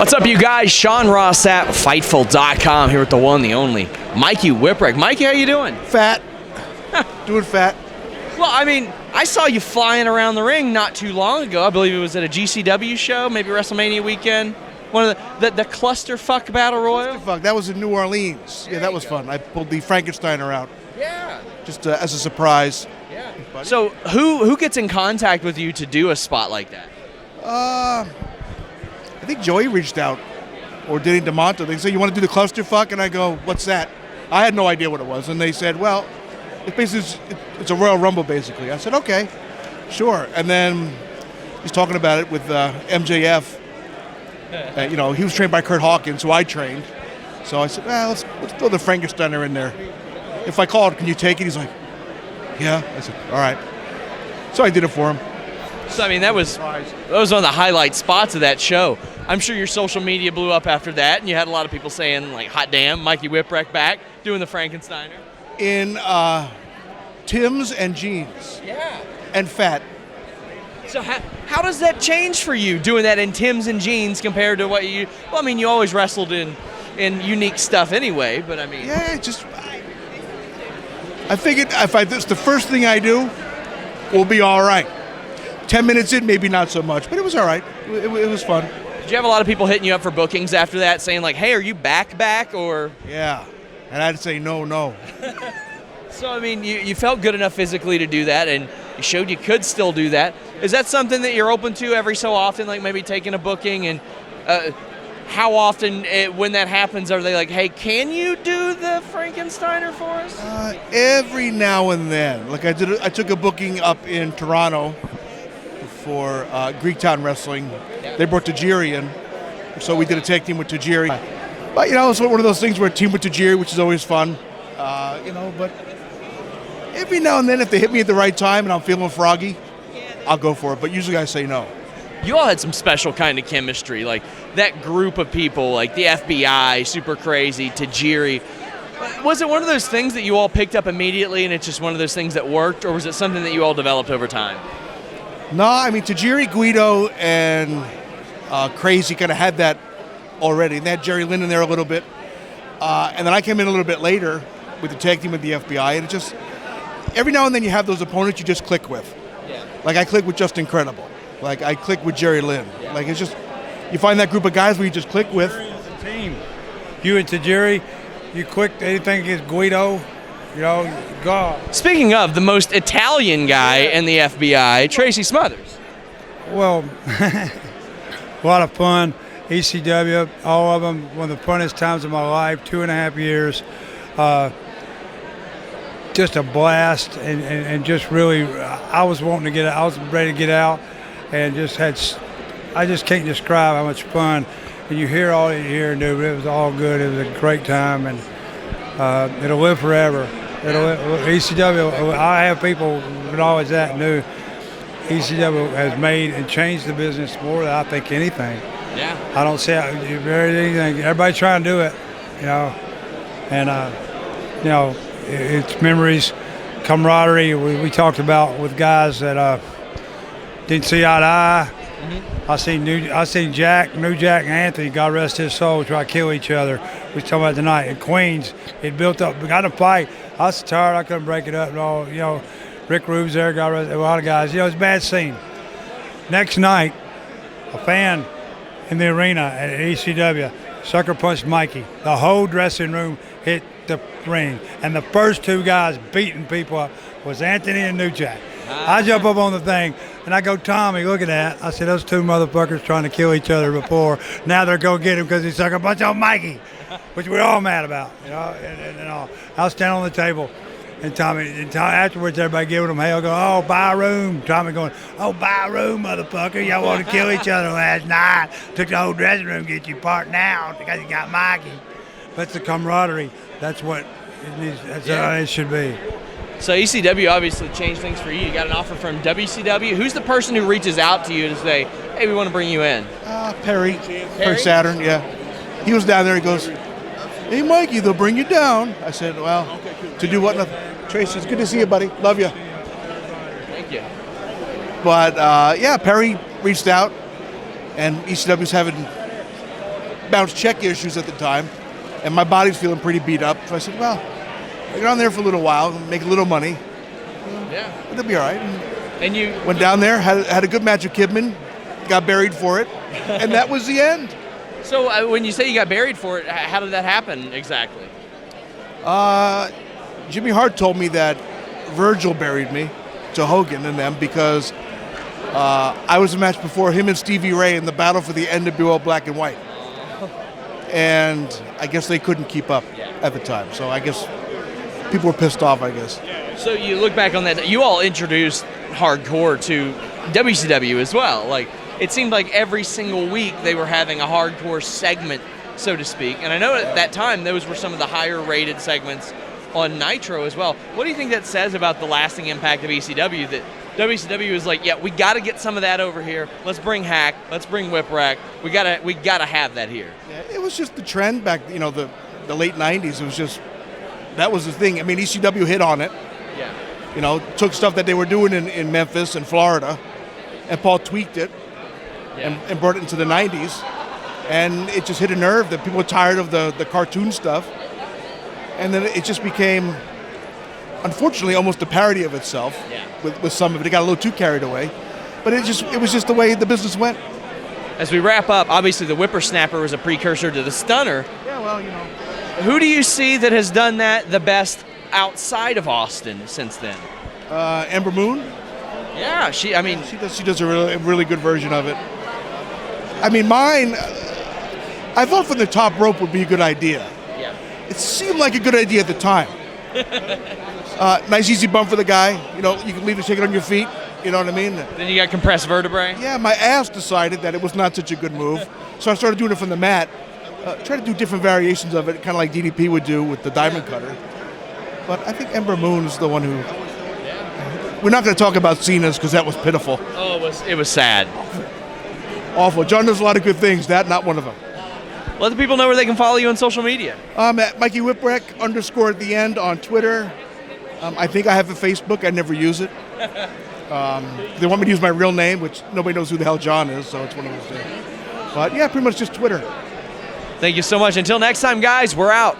What's up, you guys? Sean Ross Sapp, Fightful.com, here with the one, the only, Mikey Whipwreck. Mikey, how you doing? Fat. Doing fat. Well, I mean, I saw you flying around the ring not too long ago. I believe it was at a GCW show, maybe WrestleMania weekend. One of the clusterfuck battle royal. Clusterfuck. That was in New Orleans. Yeah, that was fun. I pulled the Frankensteiner out. Yeah. Just as a surprise. Yeah. So who gets in contact with you to do a spot like that? I think Joey reached out, or Danny DeMonto. They said, "You want to do the clusterfuck?" And I go, "What's that?" I had no idea what it was, and they said, "Well, it's a Royal Rumble, basically." I said, "Okay, sure." And then he's talking about it with MJF. You know, he was trained by Kurt Hawkins, who I trained. So I said, "Well, let's throw the Frankensteiner in there. If I call it, can you take it?" He's like, "Yeah." I said, "All right." So I did it for him. So I mean, that was one of the highlight spots of that show. I'm sure your social media blew up after that, and you had a lot of people saying, like, "Hot damn, Mikey Whipwreck back doing the Frankensteiner." In Tim's and jeans. Yeah. And fat. So how does that change for you, doing that in Tim's and jeans compared to what you? Well, I mean, you always wrestled in unique stuff anyway, but I mean. Yeah, I figured if this the first thing I do, we'll be all right. 10 minutes in, maybe not so much, but it was all right. It was fun. Did you have a lot of people hitting you up for bookings after that, saying like, "Hey, are you back, or?" Yeah, and I'd say no. So, I mean, you felt good enough physically to do that, and you showed you could still do that. Is that something that you're open to every so often, like maybe taking a booking? And how often, when that happens, are they like, "Hey, can you do the Frankensteiner for us?" Every now and then. Like I took a booking up in Toronto for Greektown Wrestling. Yeah. They brought Tajiri in, so we did a tag team with Tajiri. But, you know, it's one of those things where a team with Tajiri, which is always fun. You know, but every now and then, if they hit me at the right time and I'm feeling froggy, I'll go for it. But usually I say no. You all had some special kind of chemistry, like that group of people, like the FBI, Super Crazy, Tajiri. Was it one of those things that you all picked up immediately and it's just one of those things that worked, or was it something that you all developed over time? No, I mean, Tajiri, Guido, and Crazy kind of had that already. And they had Jerry Lynn in there a little bit. And then I came in a little bit later with the tag team with the FBI. And it just, every now and then you have those opponents you just click with. Yeah. Like I click with Just Incredible. Like I click with Jerry Lynn. Yeah. Like it's just, you find that group of guys where you just click with. It's a team. You and Tajiri, you click anything against Guido. You know, God. Speaking of the most Italian guy in the FBI, Tracey Smothers. Well, a lot of fun. ECW, all of them, one of the funnest times of my life, 2.5 years. Just a blast, and just really, I was wanting to get out. I was ready to get out, and I just can't describe how much fun. And you hear all you hear and do, but it was all good. It was a great time, and it'll live forever. ECW, I have people that always that knew ECW has made and changed the business more than I think anything. Yeah. I don't see anything. Everybody's trying to do it, you know, and you know, it's memories, camaraderie. We talked about with guys that didn't see eye to eye. Mm-hmm. I seen New Jack and Anthony, God rest his soul, try to kill each other. We was talking about tonight in Queens. It built up. We got in a fight. I was tired. I couldn't break it up and all. You know, Rick Rube's there. God rest a lot of guys. You know, it's a bad scene. Next night, a fan in the arena at ECW sucker punched Mikey. The whole dressing room hit the ring, and the first two guys beating people up was Anthony and New Jack. I jump up on the thing, and I go, "Tommy, look at that." I said, "Those two motherfuckers trying to kill each other before. Now they're going to get him because he sucker punched on Mikey," which we're all mad about, you know. And all. I was standing on the table, and Tommy afterwards, everybody giving him hell, going, "Oh, buy a room." Tommy going, "Oh, buy a room, motherfucker. Y'all want to kill each other last night. Took the whole dressing room to get you parked now because you got Mikey." That's the camaraderie. That's what it needs. That's how it should be. So ECW obviously changed things for you. You got an offer from WCW. Who's the person who reaches out to you to say, "Hey, we want to bring you in"? Perry Saturn, yeah. He was down there. He goes, "Hey, Mikey, they'll bring you down." I said, "Well, to do what?" Tracy, it's good to see you, buddy. Love you. Thank you. But, yeah, Perry reached out, and ECW's having bounce check issues at the time, and my body's feeling pretty beat up. So I said, well, I get on there for a little while, make a little money. Yeah. It'll be all right. And you went down there, had a good match with Kidman, got buried for it, and that was the end. So when you say you got buried for it, how did that happen exactly? Jimmy Hart told me that Virgil buried me to Hogan and them because I was a match before him and Stevie Ray in the battle for the NWO Black and White. And I guess they couldn't keep up at the time. So I guess people were pissed off, I guess. So you look back on that, you all introduced hardcore to WCW as well. Like, it seemed like every single week they were having a hardcore segment, so to speak. And I know at that time those were some of the higher rated segments on Nitro as well. What do you think that says about the lasting impact of ECW, that WCW is like, yeah, we got to get some of that over here. Let's bring Hack. Let's bring Whipwreck. We gotta have that here. Yeah, it was just the trend back, the late '90s. It was just, that was the thing. I mean, ECW hit on it. Yeah. Took stuff that they were doing in Memphis and Florida, and Paul tweaked it and brought it into the '90s, and it just hit a nerve that people were tired of the cartoon stuff, and then it just became, unfortunately, almost a parody of itself. With some of it. It got a little too carried away. But it was just the way the business went. As we wrap up, obviously the Whippersnapper was a precursor to the Stunner. Yeah, well, Who do you see that has done that the best outside of Austin since then? Ember Moon. Yeah, she does a really good version of it. I mean, mine, I thought from the top rope would be a good idea. Yeah. It seemed like a good idea at the time. Nice easy bump for the guy. You can leave it shaking on your feet. You know what I mean? Then you got compressed vertebrae. Yeah, my ass decided that it was not such a good move, so I started doing it from the mat. Try to do different variations of it, kind of like DDP would do with the diamond cutter. But I think Ember Moon's the one who. We're not going to talk about Cena's because that was pitiful. Oh, it was sad. Awful. John does a lot of good things. That not one of them. Let the people know where they can follow you on social media. At Mikey Whipwreck _ at the end on Twitter. I think I have a Facebook. I never use it. They want me to use my real name, which nobody knows who the hell John is, so it's one of those things. But yeah, pretty much just Twitter. Thank you so much. Until next time, guys, we're out.